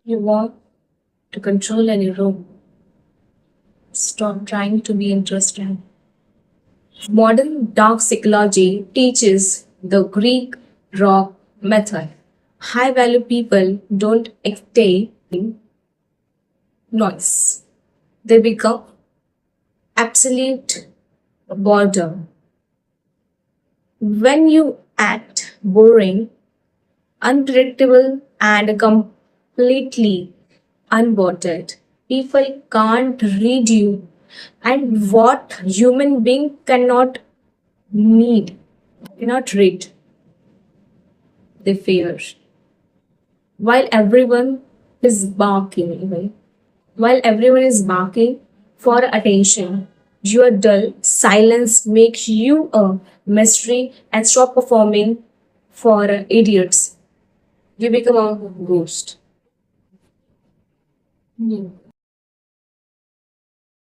You want to control any room. Stop trying to be interesting. Modern dark psychology teaches the Greek rock method. High value people don't stay in noise. They become absolute boredom. When you act boring, unpredictable, and completely unwanted, people can't read you. And what human being cannot read, they fear. While everyone is barking, even while everyone is barking for attention, your dull silence makes you a mystery and stop performing for idiots. You become a ghost.